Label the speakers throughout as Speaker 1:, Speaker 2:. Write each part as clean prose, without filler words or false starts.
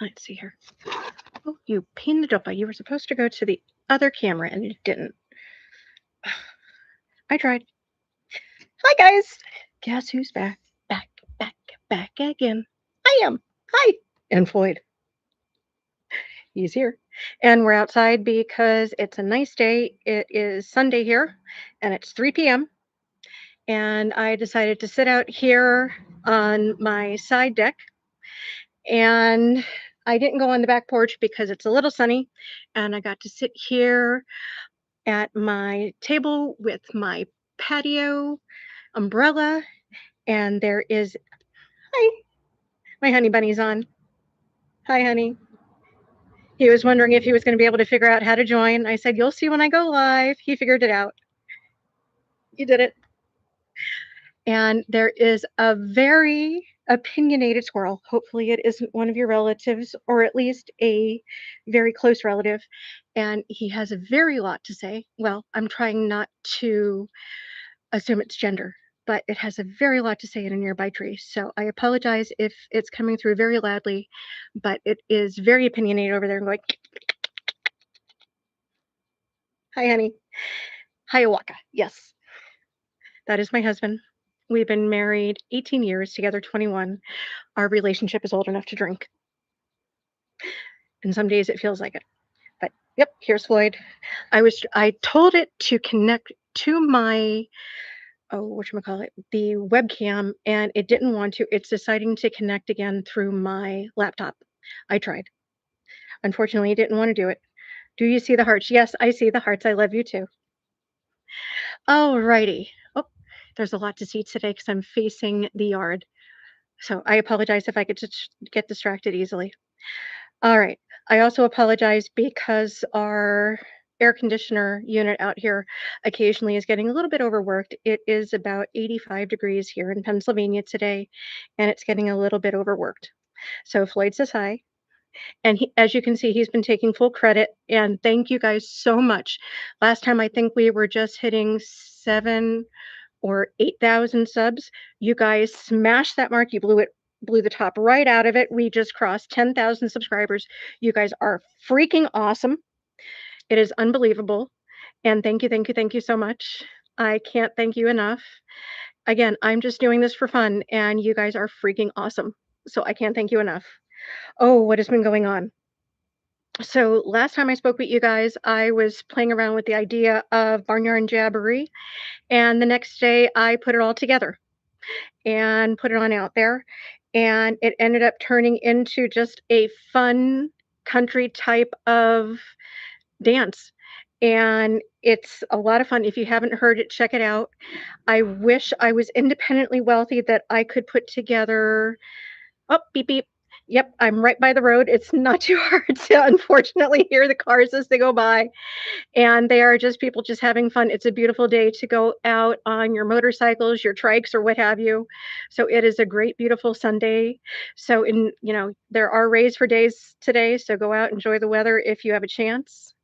Speaker 1: Let's see here. Oh, you pain in the dopa. You were supposed to go to the other camera and you didn't. I tried. Hi, guys. Guess who's back? Back, back, back again. I am. Hi. And Floyd. He's here. And we're outside because it's a nice day. It is Sunday here and it's 3 p.m. And I decided to sit out here on my side deck. And I didn't go on the back porch because it's a little sunny. And I got to sit here at my table with my patio umbrella. And there is, hi, my honey bunny's on. Hi, honey. He was wondering if he was going to be able to figure out how to join. I said, you'll see when I go live. He figured it out. You did it. And there is a very opinionated squirrel. Hopefully, it isn't one of your relatives, or at least a very close relative. And he has a very lot to say. Well, I'm trying not to assume it's gender, but it has a very lot to say in a nearby tree. So I apologize if it's coming through very loudly, but it is very opinionated over there and going, hi, honey. Hiawatha. Yes, that is my husband. We've been married 18 years, together 21. Our relationship is old enough to drink. And some days it feels like it. But yep, here's Floyd. I told it to connect to my whatchamacallit, the webcam, and it didn't want to. It's deciding to connect again through my laptop. I tried. Unfortunately, it didn't want to do it. Do you see the hearts? Yes, I see the hearts. I love you too. Alrighty. Oh, there's a lot to see today because I'm facing the yard. So I apologize if I get distracted easily. All right. I also apologize because our air conditioner unit out here occasionally is getting a little bit overworked. It is about 85 degrees here in Pennsylvania today, and it's getting a little bit overworked. So Floyd says hi. And as you can see, he's been taking full credit. And thank you guys so much. Last time, I think we were just hitting 7 or 8,000 subs. You guys smashed that mark. You blew the top right out of it. We just crossed 10,000 subscribers. You guys are freaking awesome. It is unbelievable. And thank you so much. I can't thank you enough. Again, I'm just doing this for fun, and you guys are freaking awesome. So I can't thank you enough. Oh, what has been going on? So last time I spoke with you guys, I was playing around with the idea of Barnyard Jamboree, and the next day I put it all together and put it on out there, and it ended up turning into just a fun country type of dance. And it's a lot of fun. If you haven't heard it, check it out. I wish I was independently wealthy that I could put together. Oh, beep, beep. Yep, I'm right by the road. It's not too hard to unfortunately hear the cars as they go by. And they are just people just having fun. It's a beautiful day to go out on your motorcycles, your trikes, or what have you. So it is a great, beautiful Sunday. So there are rays for days today. So go out, enjoy the weather if you have a chance.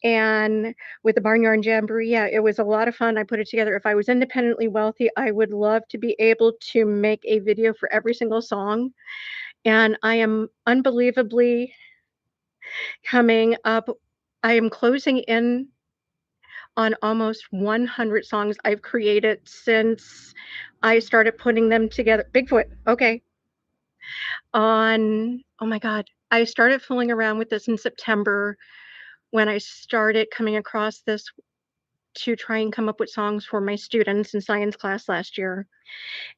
Speaker 1: And with the Barnyard Jamboree, yeah, it was a lot of fun. I put it together. If I was independently wealthy, I would love to be able to make a video for every single song. And I am unbelievably coming up. I am closing in on almost 100 songs I've created since I started putting them together. Bigfoot, okay. Oh my God, I started fooling around with this in September when I started coming across this to try and come up with songs for my students in science class last year.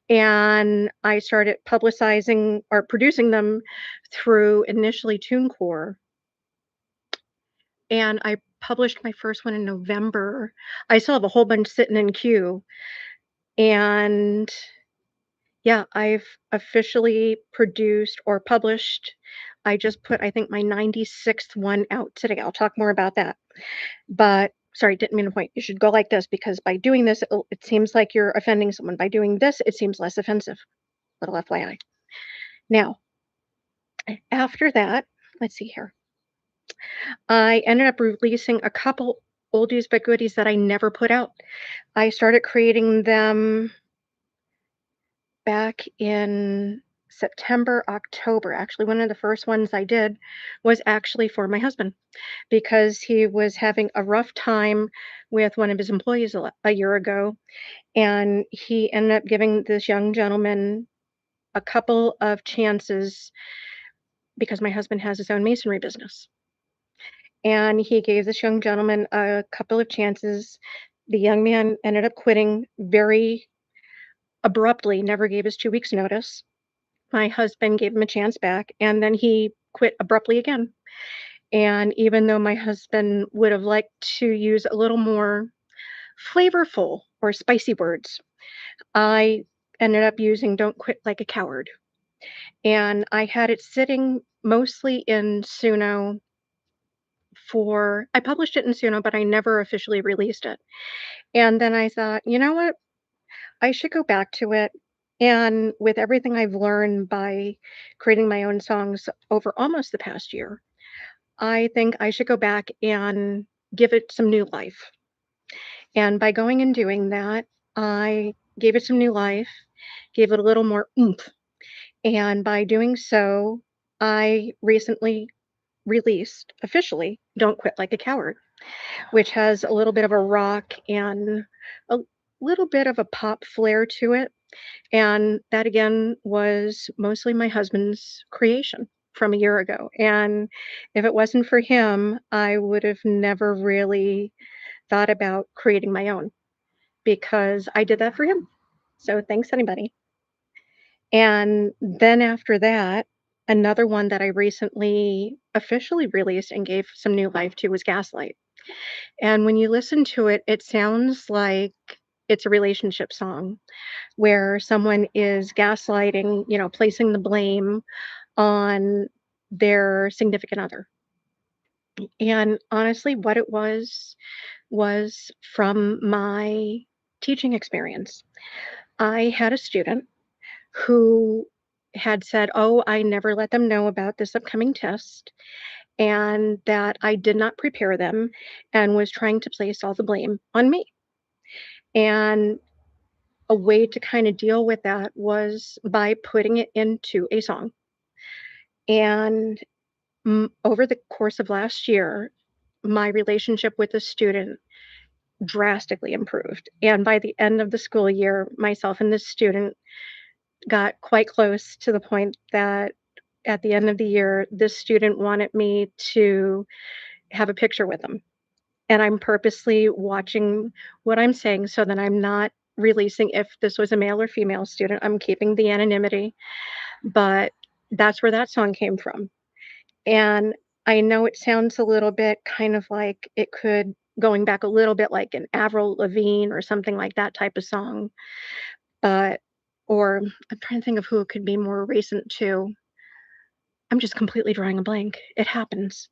Speaker 1: And I started publicizing or producing them through initially TuneCore. And I published my first one in November. I still have a whole bunch sitting in queue. And yeah, I've officially produced or published. I just put, I think, my 96th one out today. I'll talk more about that. But sorry, didn't mean to point. You should go like this because by doing this, it seems like you're offending someone. By doing this, it seems less offensive. Little FYI. Now, after that, let's see here. I ended up releasing a couple oldies but goodies that I never put out. I started creating them back in September, October. Actually, one of the first ones I did was actually for my husband because he was having a rough time with one of his employees a year ago. And he ended up giving this young gentleman a couple of chances because my husband has his own masonry business. And he gave this young gentleman a couple of chances. The young man ended up quitting very abruptly, never gave us 2 weeks' notice. My husband gave him a chance back, and then he quit abruptly again. And even though my husband would have liked to use a little more flavorful or spicy words, I ended up using "Don't quit like a coward." And I had it sitting mostly in Suno for I published it in Suno, but I never officially released it. And then I thought, "You know what? I should go back to it." And with everything I've learned by creating my own songs over almost the past year, I think I should go back and give it some new life. And by going and doing that, I gave it some new life, gave it a little more oomph. And by doing so, I recently released officially Don't Quit Like a Coward, which has a little bit of a rock and a little bit of a pop flair to it. And that again was mostly my husband's creation from a year ago. And if it wasn't for him, I would have never really thought about creating my own because I did that for him. So thanks, anybody. And then after that, another one that I recently officially released and gave some new life to was Gaslight. And when you listen to it, it sounds like it's a relationship song where someone is gaslighting, placing the blame on their significant other. And honestly, what it was from my teaching experience. I had a student who had said, "Oh, I never let them know about this upcoming test, and that I did not prepare them," and was trying to place all the blame on me. And a way to kind of deal with that was by putting it into a song. And over the course of last year, my relationship with the student drastically improved. And by the end of the school year, myself and this student got quite close to the point that at the end of the year, this student wanted me to have a picture with them. And I'm purposely watching what I'm saying so that I'm not releasing if this was a male or female student. I'm keeping the anonymity, but that's where that song came from. And I know it sounds a little bit kind of like it could going back a little bit like an Avril Lavigne or something like that type of song, but or I'm trying to think of who it could be more recent too. I'm just completely drawing a blank. It happens.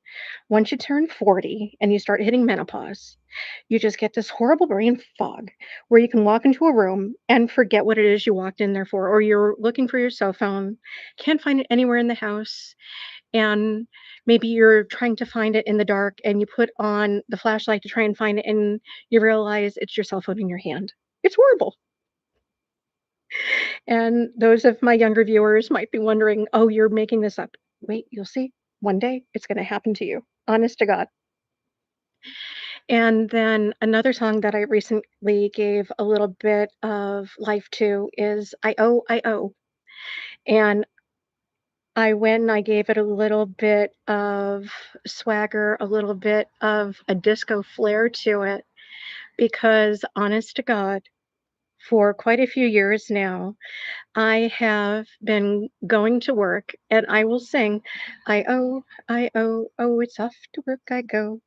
Speaker 1: Once you turn 40 and you start hitting menopause, you just get this horrible brain fog where you can walk into a room and forget what it is you walked in there for, or you're looking for your cell phone, can't find it anywhere in the house, and maybe you're trying to find it in the dark and you put on the flashlight to try and find it and you realize it's your cell phone in your hand. It's horrible. And those of my younger viewers might be wondering, "Oh, you're making this up." Wait, you'll see. One day it's going to happen to you. Honest to God. And then another song that I recently gave a little bit of life to is I O. And I went and I gave it a little bit of swagger, a little bit of a disco flair to it, because honest to God, for quite a few years now, I have been going to work and I will sing, I O, it's off to work I go.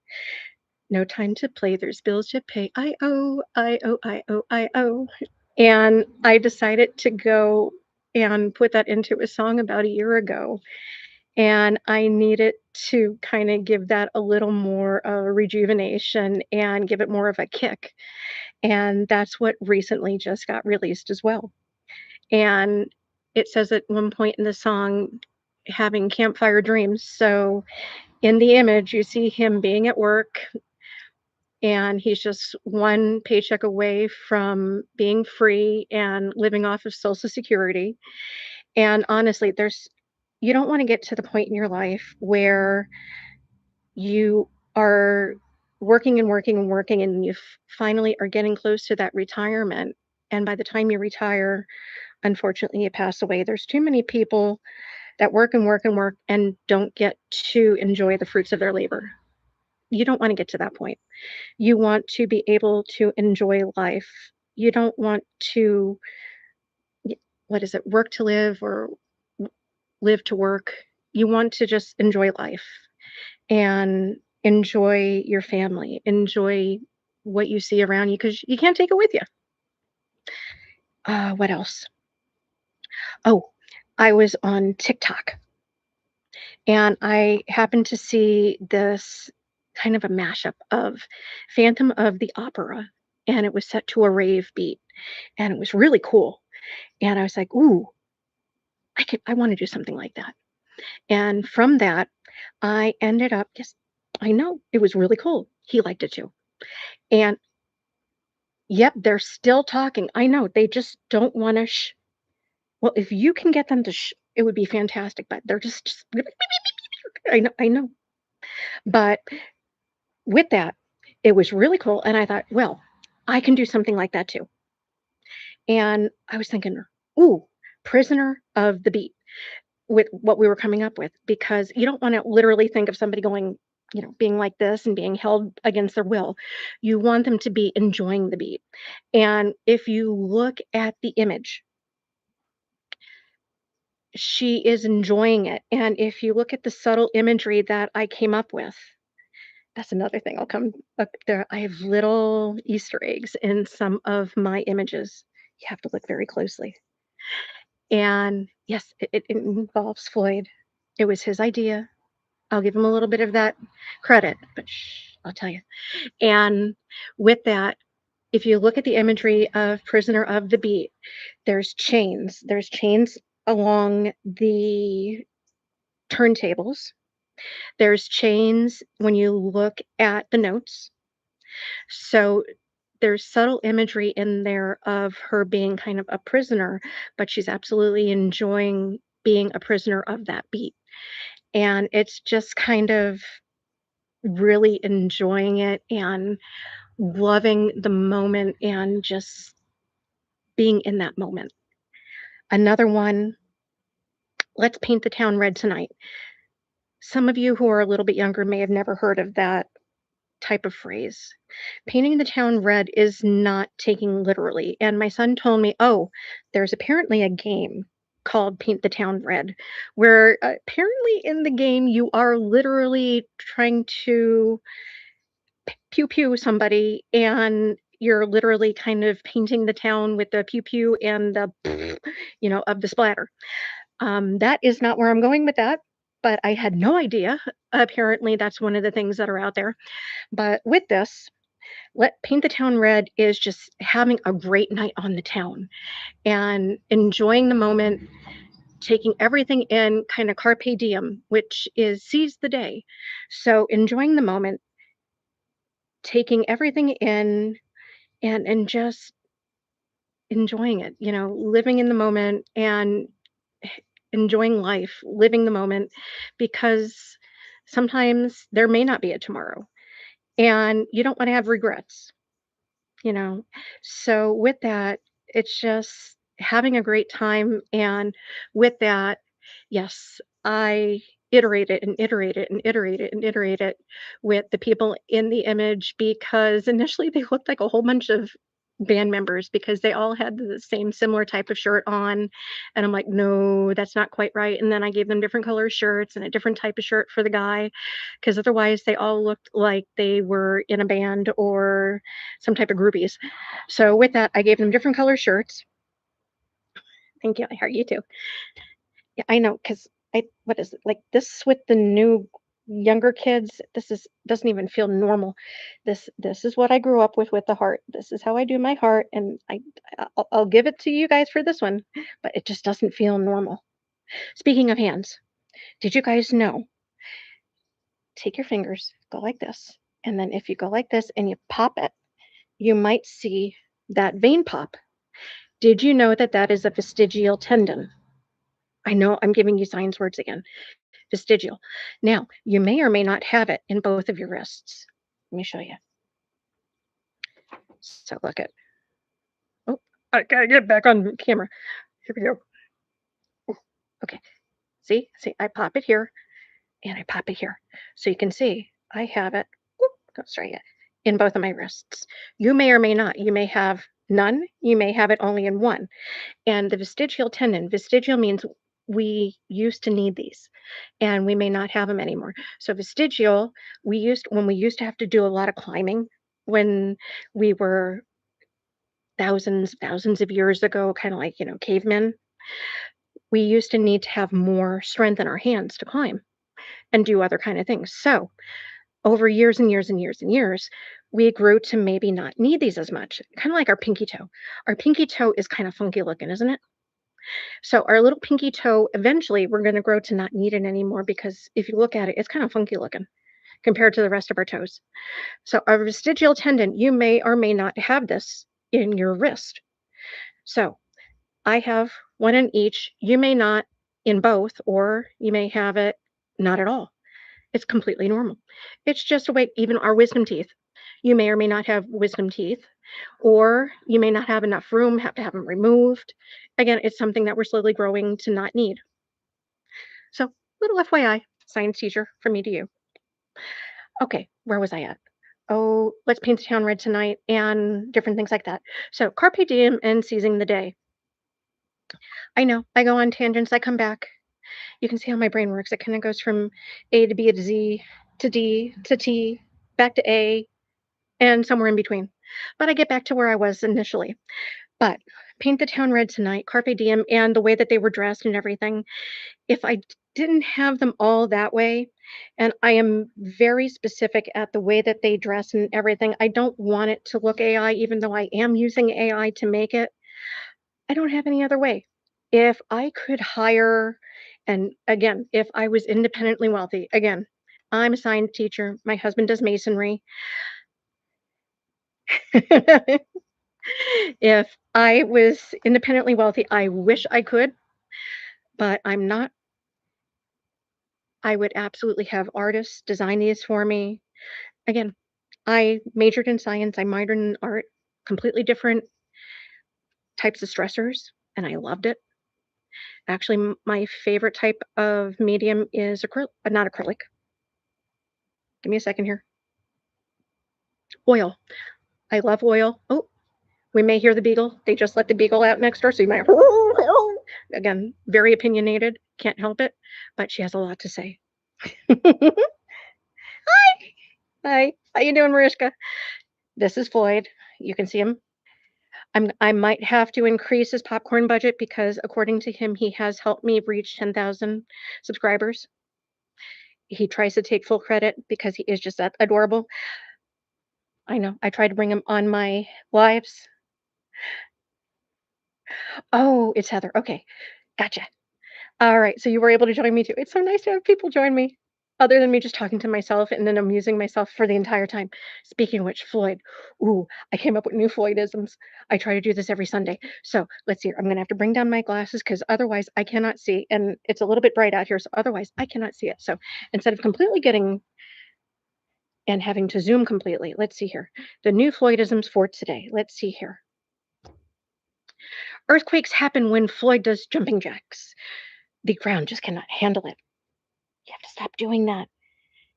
Speaker 1: No time to play, there's bills to pay. I O. And I decided to go and put that into a song about a year ago. And I needed to kind of give that a little more rejuvenation and give it more of a kick. And that's what recently just got released as well. And it says at one point in the song, having campfire dreams. So in the image, you see him being at work and he's just one paycheck away from being free and living off of Social Security. And honestly, you don't want to get to the point in your life where you are working and working and working and finally are getting close to that retirement. And by the time you retire, unfortunately, you pass away. There's too many people that work and work and work and don't get to enjoy the fruits of their labor. You don't want to get to that point. You want to be able to enjoy life. You don't want to, y- what is it, work to live or live to work. You want to just enjoy life and enjoy your family, enjoy what you see around you because you can't take it with you. What else? Oh, I was on TikTok and I happened to see this kind of a mashup of Phantom of the Opera, and it was set to a rave beat, and it was really cool. And I was like, "Ooh, I want to do something like that." And from that, I ended up, yes, I know it was really cool. He liked it too. And yep, they're still talking. I know they just don't want to. Well, if you can get them to, it would be fantastic. But they're just I know. But with that, it was really cool, and I thought, "Well, I can do something like that too." And I was thinking, "Ooh, Prisoner of the Beat," with what we were coming up with, because you don't wanna literally think of somebody going, being like this and being held against their will. You want them to be enjoying the beat. And if you look at the image, she is enjoying it, and if you look at the subtle imagery that I came up with, that's another thing I'll come up there. I have little Easter eggs in some of my images. You have to look very closely. And yes, it involves Floyd. It was his idea. I'll give him a little bit of that credit, but shh, I'll tell you. And with that, if you look at the imagery of Prisoner of the Beat, there's chains. There's chains along the turntables. There's chains when you look at the notes. So there's subtle imagery in there of her being kind of a prisoner, but she's absolutely enjoying being a prisoner of that beat. And it's just kind of really enjoying it and loving the moment and just being in that moment. Another one, let's paint the town red tonight. Some of you who are a little bit younger may have never heard of that type of phrase. Painting the town red is not taking literally. And my son told me, oh, there's apparently a game called Paint the Town Red, where apparently in the game you are literally trying to pew pew somebody and you're literally kind of painting the town with the pew pew and the of the splatter. That is not where I'm going with that, but I had no idea. Apparently that's one of the things that are out there. But with this, let paint the town red is just having a great night on the town and enjoying the moment, taking everything in, kind of carpe diem, which is seize the day. So enjoying the moment, taking everything in, and just enjoying it, living in the moment and enjoying life, living the moment, because sometimes there may not be a tomorrow and you don't want to have regrets. you know? So with that, it's just having a great time, and with that, yes, I iterate it and iterate it and iterate it and iterate it with the people in the image because initially they looked like a whole bunch of band members because they all had the same similar type of shirt on, and I'm like, "No, that's not quite right," and then I gave them different color shirts and a different type of shirt for the guy, because otherwise they all looked like they were in a band or some type of groupies. So with that, I gave them different color shirts. Thank you. I heart you too. Yeah, I know, because what is it like this with the new younger kids? This is doesn't even feel normal. This is what I grew up with the heart. This is how I do my heart, and I'll give it to you guys for this one, but it just doesn't feel normal. Speaking of hands, did you guys know? Take your fingers, go like this, and then if you go like this and you pop it, you might see that vein pop. Did you know that that is a vestigial tendon? I know I'm giving you science words again. Vestigial. Now, you may or may not have it in both of your wrists. Let me show you. So look at, oh, I gotta get back on camera. Here we go. Okay. See, I pop it here and I pop it here. So you can see I have it, whoop, goes right in both of my wrists. You may or may not. You may have none. You may have it only in one. And the vestigial tendon, vestigial means we used to need these and we may not have them anymore. So vestigial, when we used to have to do a lot of climbing when we were thousands of years ago, kind of like, cavemen, we used to need to have more strength in our hands to climb and do other kind of things. So over years and years and years and years, we grew to maybe not need these as much, kind of like our pinky toe. Our pinky toe is kind of funky looking, isn't it? So our little pinky toe, eventually we're going to grow to not need it anymore because if you look at it, it's kind of funky looking compared to the rest of our toes. So our vestigial tendon, you may or may not have this in your wrist. So I have one in each. You may not in both, or you may have it not at all. It's completely normal. It's just a way, even our wisdom teeth. You may or may not have wisdom teeth, or you may not have enough room, have to have them removed. Again, it's something that we're slowly growing to not need. So, little FYI, science teacher from me to you. Okay, where was I at? Oh, let's paint the town red tonight and different things like that. So, carpe diem and seizing the day. I know I go on tangents, I come back. You can see how my brain works. It kind of goes from A to B to Z to D to T, back to A, and somewhere in between. But I get back to where I was initially. But paint the town red tonight, carpe diem, and the way that they were dressed and everything. If I didn't have them all that way, and I am very specific at the way that they dress and everything, I don't want it to look AI, even though I am using AI to make it. I don't have any other way. If I could hire, and again, if I was independently wealthy, again, I'm a science teacher, my husband does masonry. If I was independently wealthy, I wish I could, but I'm not. I would absolutely have artists design these for me. Again, I majored in science, I minored in art, completely different types of stressors, and I loved it. Actually, my favorite type of medium is not acrylic. Give me a second here. Oil. I love oil. Oh, we may hear the beagle. They just let the beagle out next door, so you might. Again, very opinionated. Can't help it, but she has a lot to say. Hi, how you doing, Mariska? This is Floyd. You can see him. I might have to increase his popcorn budget because, according to him, he has helped me reach 10,000 subscribers. He tries to take full credit because he is just that adorable. I know. I try to bring him on my lives. Oh, it's Heather. Okay, gotcha. All right, so you were able to join me too. It's so nice to have people join me, other than me just talking to myself and then amusing myself for the entire time. Speaking of which, Floyd, ooh, I came up with new Floydisms. I try to do this every Sunday. So let's see. I'm gonna have to bring down my glasses because otherwise I cannot see, and it's a little bit bright out here, so otherwise I cannot see it. So instead of completely getting and having to zoom completely, let's see here. The new Floydisms for today. Let's see here. Earthquakes happen when Floyd does jumping jacks. The ground just cannot handle it. You have to stop doing that.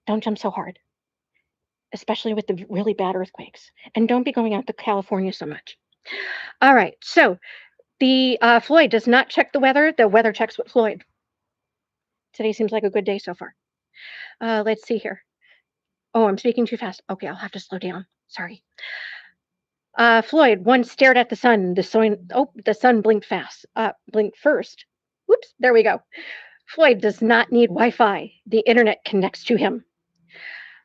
Speaker 1: Don't jump so hard, especially with the really bad earthquakes. And don't be going out to California so much. All right. So the Floyd does not check the weather. The weather checks with Floyd. Today seems like a good day so far. Let's see here. Oh, I'm speaking too fast. Okay, I'll have to slow down. Sorry. Floyd once stared at the sun. The sun blinked fast. Blinked first. Whoops, there we go. Floyd does not need Wi-Fi. The internet connects to him.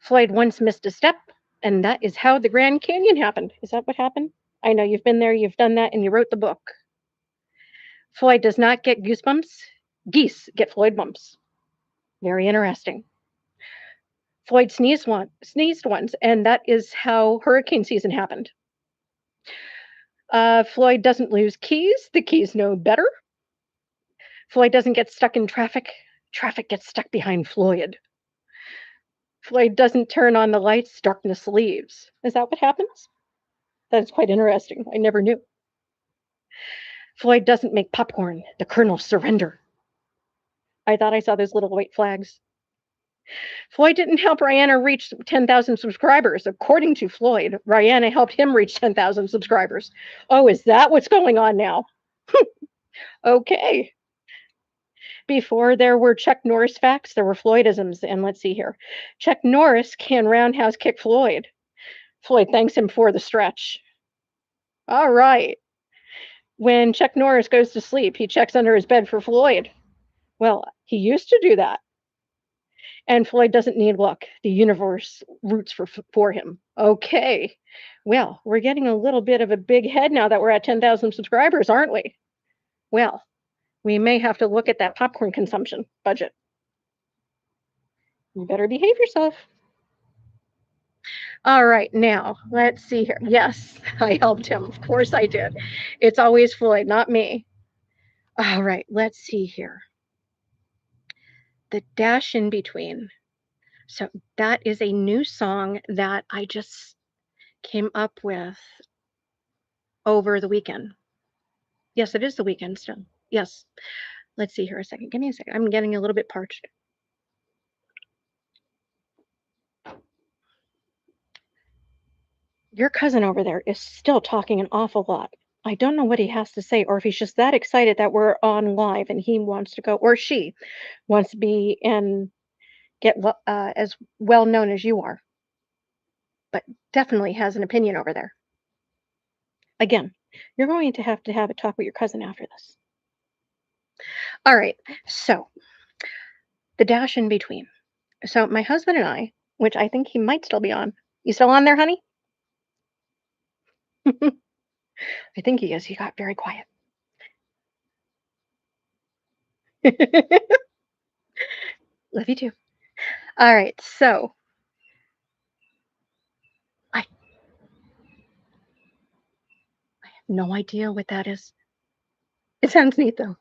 Speaker 1: Floyd once missed a step, and that is how the Grand Canyon happened. Is that what happened? I know you've been there, you've done that, and you wrote the book. Floyd does not get goosebumps. Geese get Floyd bumps. Very interesting. Floyd sneezed once, and that is how hurricane season happened. Floyd doesn't lose keys. The keys know better. Floyd doesn't get stuck in traffic. Traffic gets stuck behind Floyd. Floyd doesn't turn on the lights, darkness leaves. Is that what happens? That is quite interesting. I never knew. Floyd doesn't make popcorn. The colonels surrender. I thought I saw those little white flags. Floyd didn't help Rihanna reach 10,000 subscribers. According to Floyd, Rihanna helped him reach 10,000 subscribers. Oh, is that what's going on now? Okay. Before there were Chuck Norris facts, there were Floydisms. And let's see here. Chuck Norris can roundhouse kick Floyd. Floyd thanks him for the stretch. All right. When Chuck Norris goes to sleep, he checks under his bed for Floyd. Well, he used to do that. And Floyd doesn't need luck. The universe roots for him. Okay. Well, we're getting a little bit of a big head now that we're at 10,000 subscribers, aren't we? Well, we may have to look at that popcorn consumption budget. You better behave yourself. All right, now let's see here. Yes, I helped him. Of course I did. It's always Floyd, not me. All right, let's see here. The dash in between. So that is a new song that I just came up with over the weekend. Yes, it is the weekend still. Yes. Let's see here a second. Give me a second. I'm getting a little bit parched. Your cousin over there is still talking an awful lot. I don't know what he has to say, or if he's just that excited that we're on live and he wants to go, or she wants to be and get as well known as you are, but definitely has an opinion over there. Again, you're going to have a talk with your cousin after this. All right, so the dash in between. So my husband and I, which I think he might still be on. You still on there, honey? I think he is. He got very quiet. Love you too. All right, so I have no idea what that is. It sounds neat though.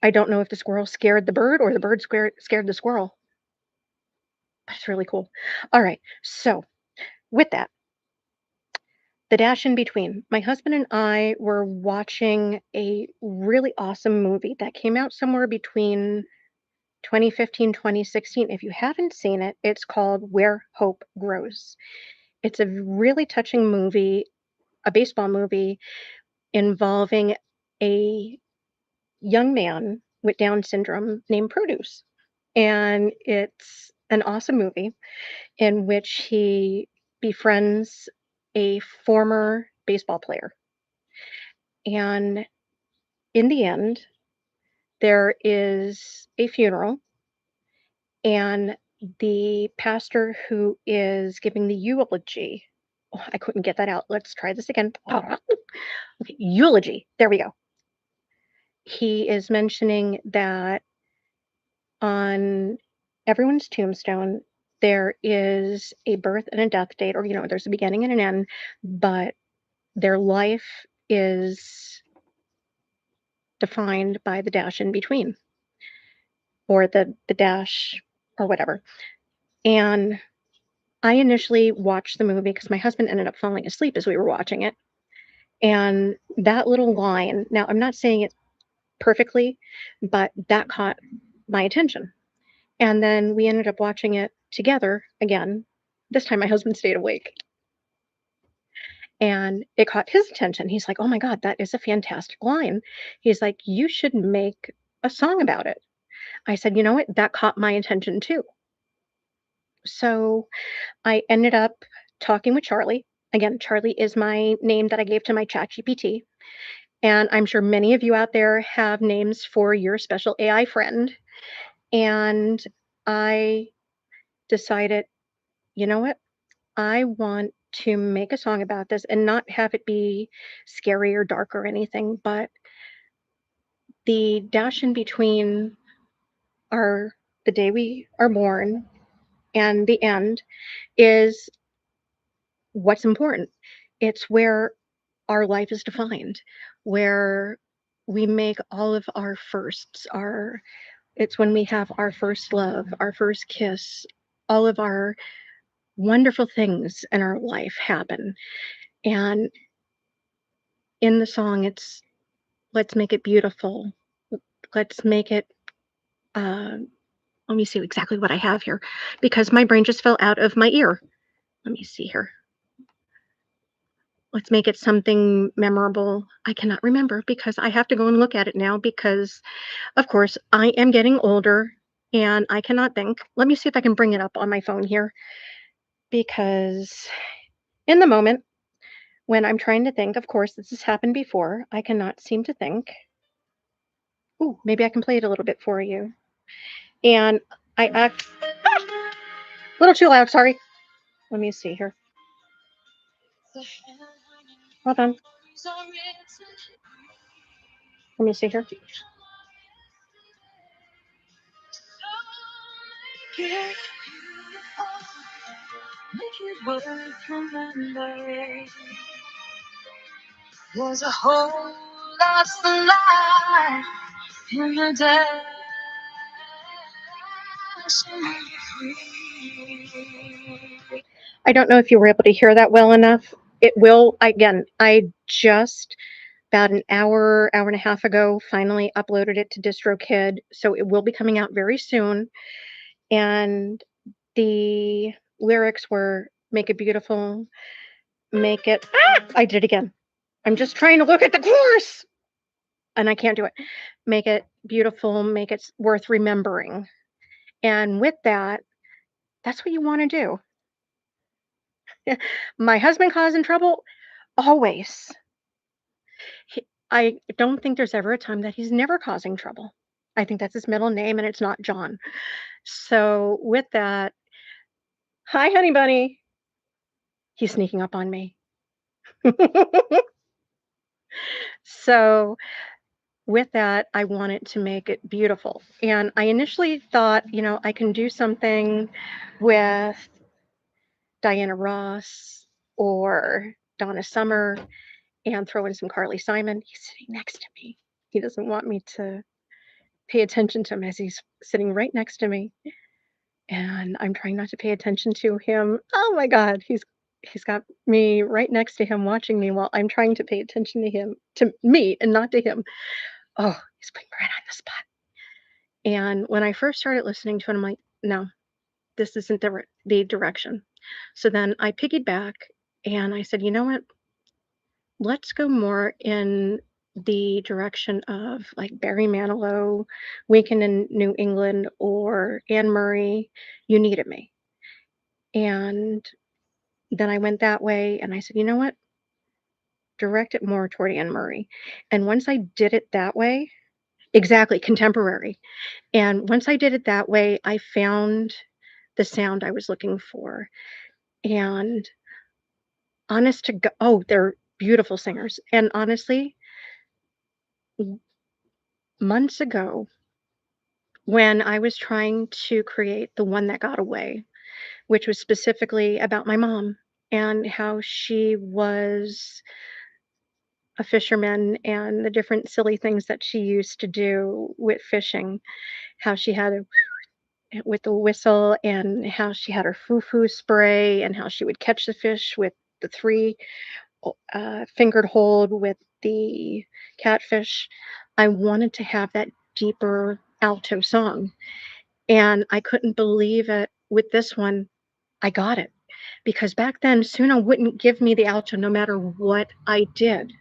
Speaker 1: I don't know if the squirrel scared the bird or the bird scared the squirrel. That's really cool. All right, so with that, the dash in between. My husband and I were watching a really awesome movie that came out somewhere between 2015, 2016. If you haven't seen it, it's called Where Hope Grows. It's a really touching movie, a baseball movie involving a young man with Down syndrome named Produce. And it's an awesome movie in which he befriends a former baseball player. And in the end, there is a funeral, and the pastor who is giving the eulogy, oh, I couldn't get that out. Let's try this again. Okay, eulogy. There we go. He is mentioning that on everyone's tombstone, there is a birth and a death date, or, there's a beginning and an end, but their life is defined by the dash in between, or the dash, or whatever. And I initially watched the movie because my husband ended up falling asleep as we were watching it. And that little line, now I'm not saying it perfectly, but that caught my attention. And then we ended up watching it together again. This time my husband stayed awake. And it caught his attention. He's like, "Oh my God, that is a fantastic line." He's like, "You should make a song about it." I said, "You know what? That caught my attention too." So I ended up talking with Charlie. Again, Charlie is my name that I gave to my chat GPT. And I'm sure many of you out there have names for your special AI friend. And I decided, you know what? I want to make a song about this and not have it be scary or dark or anything, but the dash in between our the day we are born and the end is what's important. It's where our life is defined, where we make all of our firsts, our it's when we have our first love, our first kiss, all of our wonderful things in our life happen. And in the song, it's let's make it beautiful. Let's make it, uh, let me see exactly what I have here because my brain just fell out of my ear. Let me see here. Let's make it something memorable. I cannot remember because I have to go and look at it now because, of course, I am getting older and I cannot think. Let me see if I can bring it up on my phone here because in the moment when I'm trying to think, of course, this has happened before, I cannot seem to think. Ooh, maybe I can play it a little bit for you. And I act a little too loud, sorry. Let me see here. Hold on. Let me see here. There's a whole lot of life in the day. I don't know if you were able to hear that well enough. It will, again, I just about an hour, hour and a half ago, finally uploaded it to DistroKid. So it will be coming out very soon. And the lyrics were make it beautiful, make it, I did it again. I'm just trying to look at the chorus and I can't do it. Make it beautiful, make it worth remembering. And with that, that's what you want to do. My husband causing trouble? Always. I don't think there's ever a time that he's never causing trouble. I think that's his middle name and it's not John. So with that, hi, honey bunny. He's sneaking up on me. So with that, I wanted to make it beautiful. And I initially thought, I can do something with Diana Ross or Donna Summer and throw in some Carly Simon. He's sitting next to me. He doesn't want me to pay attention to him as he's sitting right next to me. And I'm trying not to pay attention to him. Oh my God, he's got me right next to him watching me while I'm trying to pay attention to me and not to him. Oh, he's putting me right on the spot. And when I first started listening to it, I'm like, no, this isn't the direction. So then I piggyback and I said, you know what? Let's go more in the direction of like Barry Manilow, Weekend in New England, or Anne Murray, You Needed Me. And then I went that way and I said, you know what? Direct it more toward Anne Murray. And once I did it that way, exactly, contemporary. And once I did it that way, I found the sound I was looking for. And honest to God, oh, they're beautiful singers. And honestly, months ago, when I was trying to create The One That Got Away, which was specifically about my mom and how she was a fisherman and the different silly things that she used to do with fishing, how she had with the whistle and how she had her foo-foo spray and how she would catch the fish with the three fingered hold with the catfish. I wanted to have that deeper alto song. And I couldn't believe it with this one. I got it. Because back then, Suno wouldn't give me the alto no matter what I did.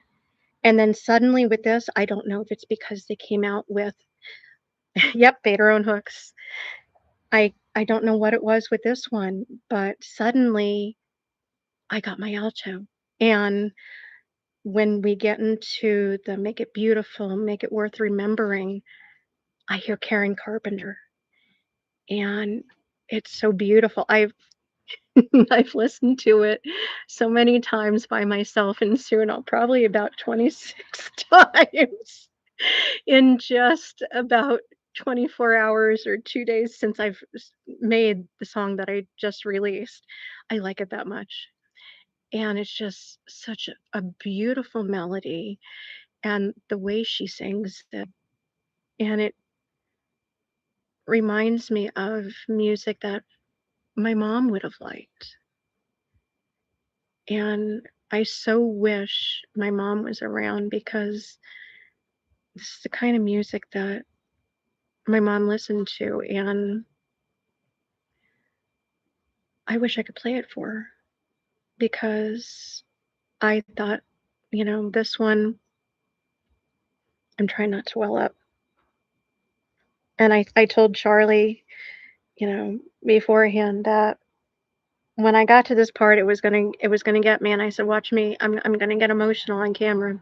Speaker 1: And then suddenly with this, I don't know if it's because they came out with, yep, Fader own hooks. I don't know what it was with this one, but suddenly I got my alto. And when we get into the make it beautiful, make it worth remembering, I hear Karen Carpenter. And it's so beautiful. I've I've listened to it so many times by myself and soon I'll probably about 26 times in just about 24 hours or 2 days since I've made the song that I just released. I like it that much. and it's just such a beautiful melody, and the way she sings it, and it reminds me of music that my mom would have liked. And I so wish my mom was around because this is the kind of music that my mom listened to, and I wish I could play it for her because I thought, this one, I'm trying not to well up. And I told Charlie, beforehand that when I got to this part, it was gonna get me, and I said, "Watch me. I'm gonna get emotional on camera."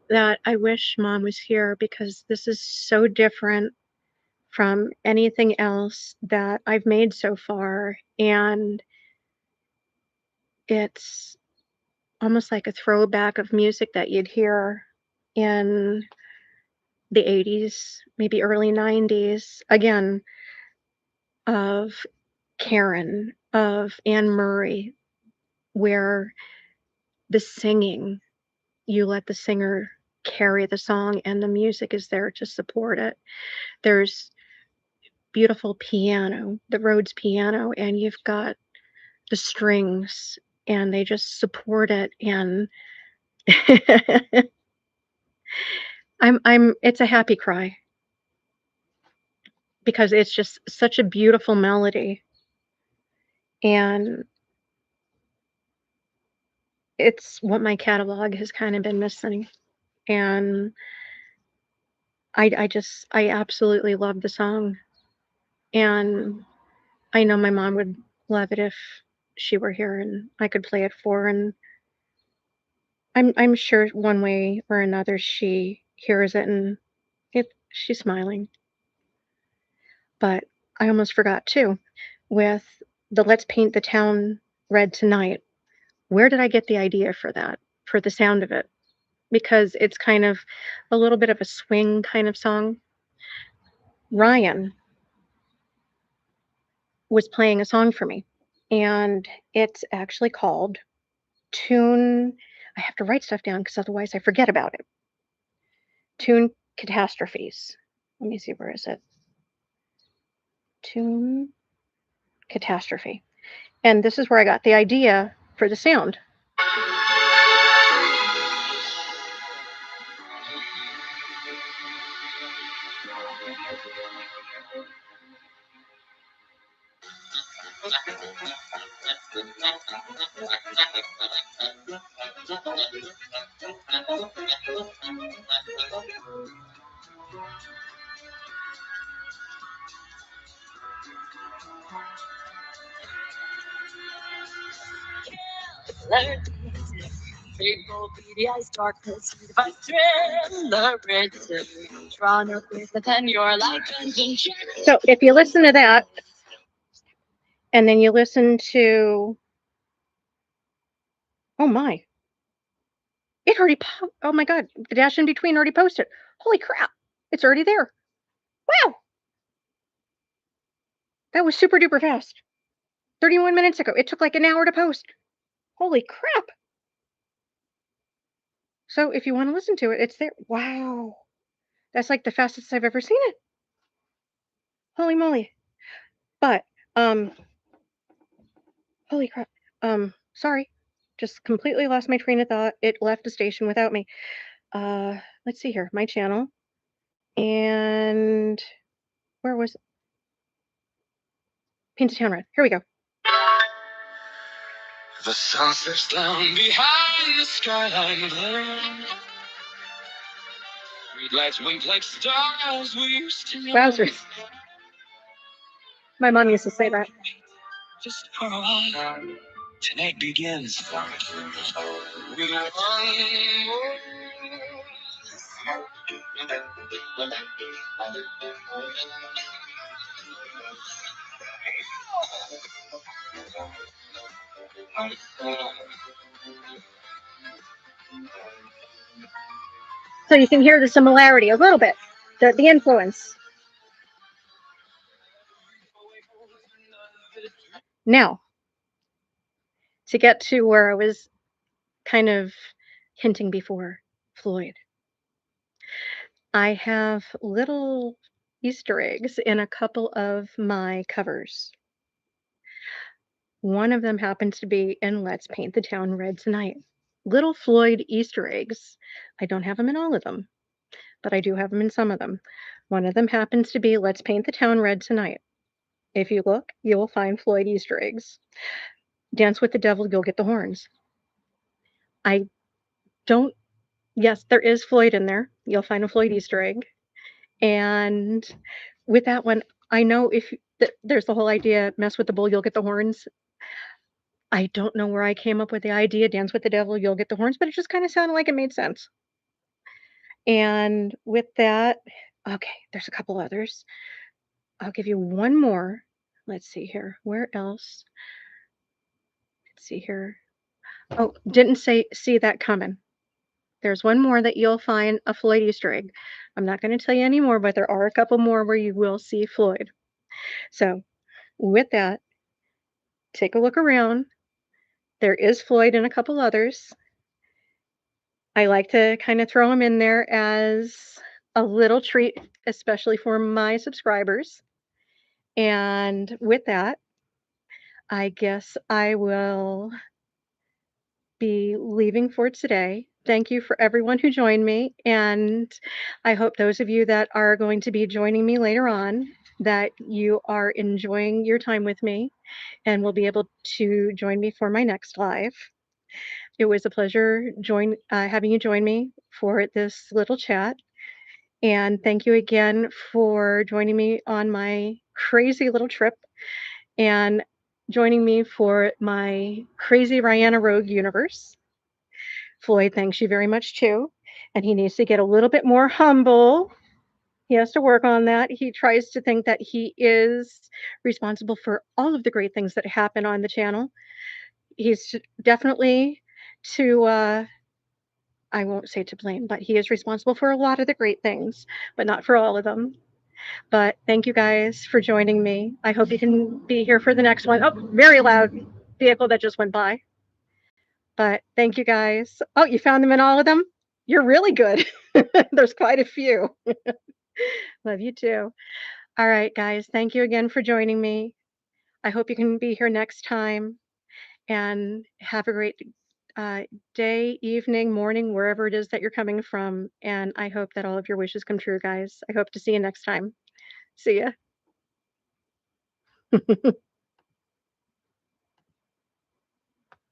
Speaker 1: That I wish mom was here because this is so different from anything else that I've made so far, and it's almost like a throwback of music that you'd hear in the 80s, maybe early 90s, again, of Karen, of Anne Murray, where the singing, you let the singer carry the song and the music is there to support it. There's beautiful piano, the Rhodes piano, and you've got the strings and they just support it, and it's a happy cry because it's just such a beautiful melody, and it's what my catalog has kind of been missing. And I absolutely love the song, and I know my mom would love it if she were here and I could play it for her, and I'm sure one way or another she hears it and she's smiling. But I almost forgot too, with the Let's Paint the Town Red Tonight. Where did I get the idea for that? For the sound of it? Because it's kind of a little bit of a swing kind of song. Ryan was playing a song for me, and it's actually called Tune. I have to write stuff down because otherwise I forget about it. Tune Catastrophes. Let me see, where is it? Tune Catastrophe. And this is where I got the idea for the sound. So if you listen to that, and then you listen to, oh my, it already, oh my God, the dash in between already posted. Holy crap, it's already there. Wow, that was super duper fast. 31 minutes ago. It took like an hour to post. Holy crap. So if you want to listen to it, it's there. Wow. That's like the fastest I've ever seen it. Holy moly. But, holy crap. Sorry. Just completely lost my train of thought. It left the station without me. Let's see here. My channel. And where was it? Painted Town Red. Here we go. The sun sets down behind the skyline glare. Streetlights wink like stars we used to know. Wowzers. My mom used to say that. Just for a while. Tonight begins with one more. So you can hear the similarity a little bit, the influence. Now, to get to where I was kind of hinting before, Floyd. I have little Easter eggs in a couple of my covers. One of them happens to be in Let's Paint the Town Red Tonight. Little Floyd Easter eggs. I don't have them in all of them, but I do have them in some of them. One of them happens to be Let's Paint the Town Red Tonight. If you look, you will find Floyd Easter eggs. Dance with the Devil, you'll get the horns. I don't, yes, there is Floyd in there. You'll find a Floyd Easter egg. And with that one, I know if there's the whole idea, mess with the bull, you'll get the horns. I don't know where I came up with the idea, dance with the devil, you'll get the horns, but it just kind of sounded like it made sense. And with that, okay, there's a couple others. I'll give you one more. Let's see here. Where else? Let's see here. Oh, didn't say see that coming. There's one more that you'll find a Floyd Easter egg. I'm not going to tell you any more, but there are a couple more where you will see Floyd. So, with that, take a look around. There is Floyd and a couple others. I like to kind of throw them in there as a little treat, especially for my subscribers. And with that, I guess I will be leaving for today. Thank you for everyone who joined me. And I hope those of you that are going to be joining me later on, that you are enjoying your time with me and will be able to join me for my next live. It was a pleasure having you join me for this little chat. And thank you again for joining me on my crazy little trip and joining me for my crazy Rihanna Rogue universe. Floyd thanks you very much too. And he needs to get a little bit more humble. He has to work on that. He tries to think that he is responsible for all of the great things that happen on the channel. He's definitely to I won't say to blame, but he is responsible for a lot of the great things, but not for all of them. But thank you guys for joining me. I hope you can be here for the next one. Oh, very loud vehicle that just went by. But thank you guys. Oh, you found them in all of them? You're really good. There's quite a few. Love you too. All right, guys. Thank you again for joining me. I hope you can be here next time and have a great uh, day, evening, morning, wherever it is that you're coming from. And I hope that all of your wishes come true, guys. I hope to see you next time. See ya.